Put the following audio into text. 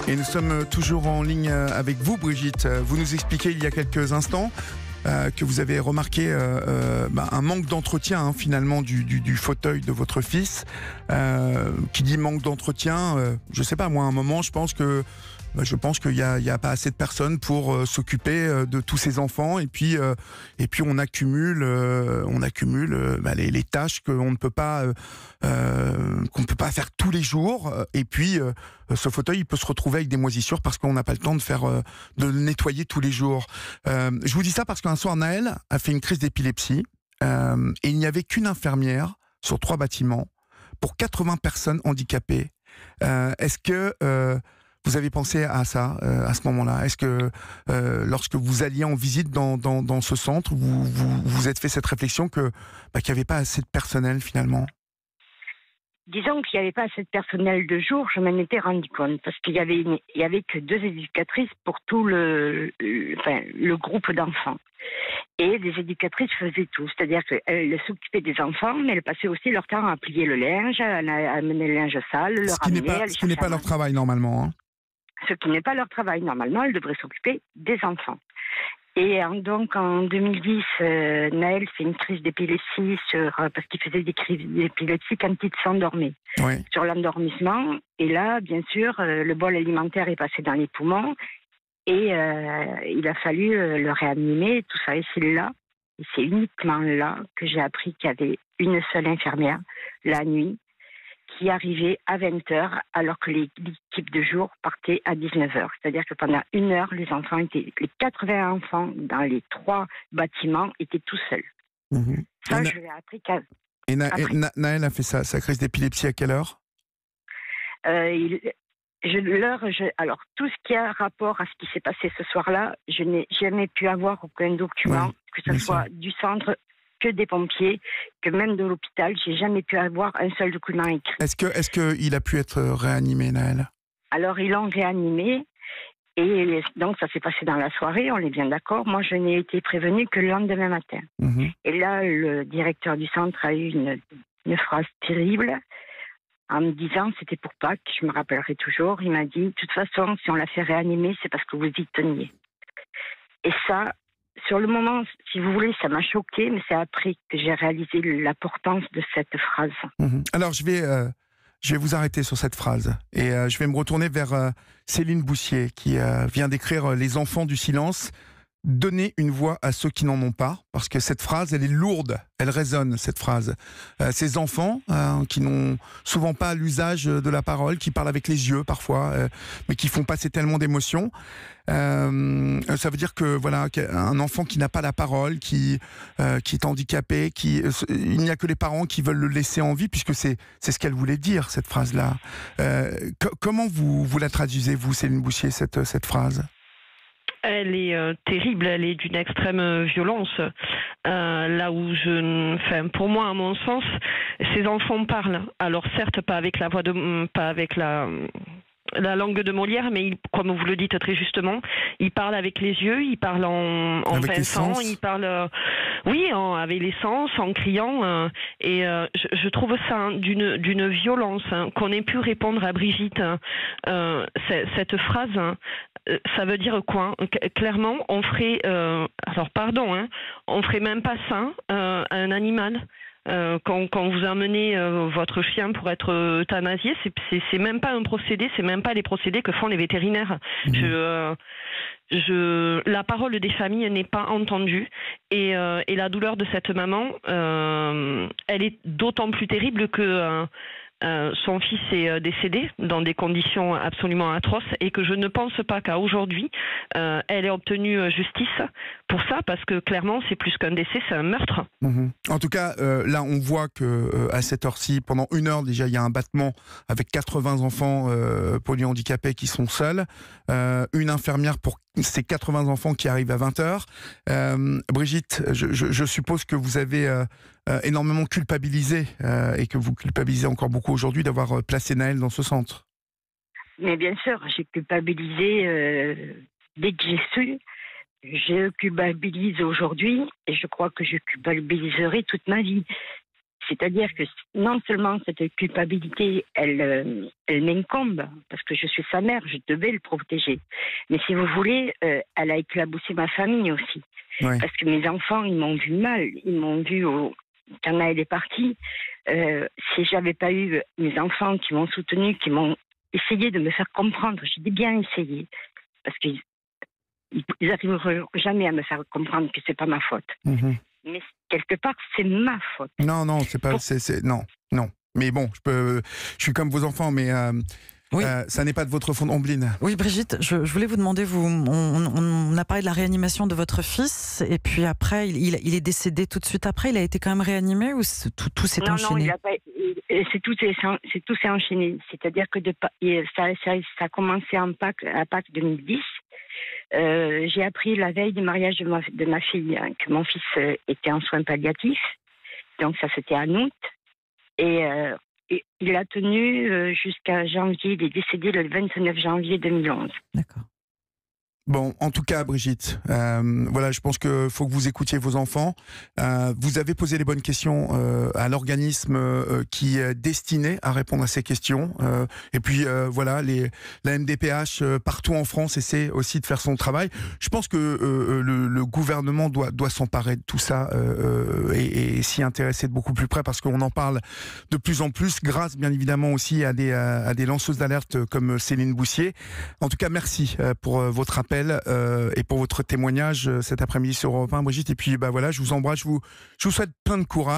Et nous sommes toujours en ligne avec vous, Brigitte. Vous nous expliquez il y a quelques instants que vous avez remarqué un manque d'entretien finalement du fauteuil de votre fils. Qui dit manque d'entretien, je sais pas moi, à un moment je pense qu'il y a pas assez de personnes pour s'occuper de tous ces enfants et puis on accumule les tâches qu'on ne peut pas faire tous les jours et puis ce fauteuil il peut se retrouver avec des moisissures parce qu'on n'a pas le temps de le nettoyer tous les jours. Je vous dis ça parce qu'un soir Naël a fait une crise d'épilepsie et il n'y avait qu'une infirmière sur 3 bâtiments pour 80 personnes handicapées. Est-ce que vous avez pensé à ça à ce moment-là? Est-ce que lorsque vous alliez en visite dans ce centre, vous êtes fait cette réflexion qu'il n'y avait pas assez de personnel finalement? Disons qu'il n'y avait pas assez de personnel de jour, je m'en étais rendu compte, parce qu'il y avait que 2 éducatrices pour tout le groupe d'enfants. Et les éducatrices faisaient tout, c'est-à-dire qu'elles s'occupaient des enfants, mais elles passaient aussi leur temps à plier le linge, à amener le linge sale, le ramener. Ce qui n'est pas leur travail normalement. Hein. Ce qui n'est pas leur travail. Normalement, elles devraient s'occuper des enfants. Et donc, en 2010, Naël fait une crise d'épilepsie parce qu'il faisait des crises d'épilepsie quand il s'endormait. Oui. Sur l'endormissement. Et là, bien sûr, le bol alimentaire est passé dans les poumons. Et il a fallu le réanimer, tout ça. Et c'est là, et c'est uniquement là que j'ai appris qu'il y avait une seule infirmière, la nuit, qui arrivait à 20h alors que l'équipe de jour partait à 19h. C'est-à-dire que pendant 1 heure, les 80 enfants dans les 3 bâtiments étaient tout seuls. Mmh. Ça, je l'ai appris qu'à... Et Naël a fait sa crise d'épilepsie à quelle heure? Alors, tout ce qui a rapport à ce qui s'est passé ce soir-là, je n'ai jamais pu avoir aucun document, que ce soit du centre, que des pompiers, que même de l'hôpital. J'ai jamais pu avoir un seul document écrit. Est-ce qu'il a pu être réanimé, Naël? Alors, ils l'ont réanimé. Et donc, ça s'est passé dans la soirée, on est bien d'accord. Moi, je n'ai été prévenue que le lendemain matin. Mmh. Et là, le directeur du centre a eu une phrase terrible en me disant, c'était pour Pâques, je me rappellerai toujours, il m'a dit, de toute façon, si on l'a fait réanimer, c'est parce que vous y teniez. Et ça, sur le moment, si vous voulez, ça m'a choquée, mais c'est après que j'ai réalisé l'importance de cette phrase. Mmh. Alors, je vais vous arrêter sur cette phrase et je vais me retourner vers Céline Boussier qui vient d'écrire Les enfants du silence. Donner une voix à ceux qui n'en ont pas, parce que cette phrase, elle est lourde, elle résonne, cette phrase. Ces enfants qui n'ont souvent pas l'usage de la parole, qui parlent avec les yeux parfois, mais qui font passer tellement d'émotions. Ça veut dire que voilà, un enfant qui n'a pas la parole, qui est handicapé, il n'y a que les parents qui veulent le laisser en vie, puisque c'est ce qu'elle voulait dire, cette phrase-là. Comment vous la traduisez, vous, Céline Boussier, cette phrase? Elle est terrible, elle est d'une extrême violence. Là où pour moi, à mon sens, ces enfants parlent. Alors certes, pas avec la langue de Molière, mais comme vous le dites très justement, ils parlent avec les yeux, ils parlent en pinçant, ils parlent, avec les sens, en criant. Et je trouve ça d'une violence qu'on ait pu répondre à Brigitte. Cette phrase, ça veut dire quoi? Clairement, on ferait, on ferait même pas ça à un animal. Quand vous emmenez votre chien pour être euthanasié, c'est même pas un procédé, c'est même pas les procédés que font les vétérinaires. Mmh. La parole des familles n'est pas entendue et la douleur de cette maman, elle est d'autant plus terrible que son fils est décédé dans des conditions absolument atroces et que je ne pense pas qu'à aujourd'hui elle ait obtenu justice pour ça, parce que clairement c'est plus qu'un décès, c'est un meurtre. Mmh. En tout cas, là on voit que à cette heure-ci, pendant 1 heure déjà, il y a un battement avec 80 enfants polyhandicapés qui sont seuls, une infirmière pour ces 80 enfants qui arrivent à 20h. Brigitte, je suppose que vous avez énormément culpabilisé et que vous culpabilisez encore beaucoup aujourd'hui d'avoir placé Naël dans ce centre. Mais bien sûr, j'ai culpabilisé dès que j'ai su. Je culpabilise aujourd'hui et je crois que je culpabiliserai toute ma vie. C'est-à-dire que non seulement cette culpabilité, elle m'incombe, parce que je suis sa mère, je devais le protéger. Mais si vous voulez, elle a éclaboussé ma famille aussi. Ouais. Parce que mes enfants, ils m'ont vu mal. Ils m'ont vu quand elle est partie. Si j'avais pas eu mes enfants qui m'ont soutenu, qui m'ont essayé de me faire comprendre, j'ai dit bien essayé, parce qu'ils n'arriveront jamais à me faire comprendre que c'est pas ma faute. Mais quelque part, c'est ma faute. Non, c'est pas, non. Mais bon, je suis comme vos enfants, mais oui. Ça n'est pas de votre faute, Ombline. Oui, Brigitte, je voulais vous demander, on a parlé de la réanimation de votre fils, et puis après, il est décédé tout de suite après. Il a été quand même réanimé ou tout s'est enchaîné? Non, tout s'est enchaîné. C'est-à-dire que ça a commencé à Pâques 2010. J'ai appris la veille du mariage de ma fille que mon fils était en soins palliatifs. Donc ça, c'était en août. Et il a tenu jusqu'à janvier. Il est décédé le 29 janvier 2011. D'accord. Bon, en tout cas, Brigitte, voilà, je pense qu'il faut que vous écoutiez vos enfants. Vous avez posé les bonnes questions à l'organisme qui est destiné à répondre à ces questions. Et puis, voilà, la MDPH partout en France essaie aussi de faire son travail. Je pense que le gouvernement doit s'emparer de tout ça et s'y intéresser de beaucoup plus près, parce qu'on en parle de plus en plus, grâce bien évidemment aussi à des lanceuses d'alerte comme Céline Boussier. En tout cas, merci pour votre appel. Et pour votre témoignage cet après-midi sur Europe 1, Brigitte. Et puis voilà, je vous embrasse, je vous souhaite plein de courage.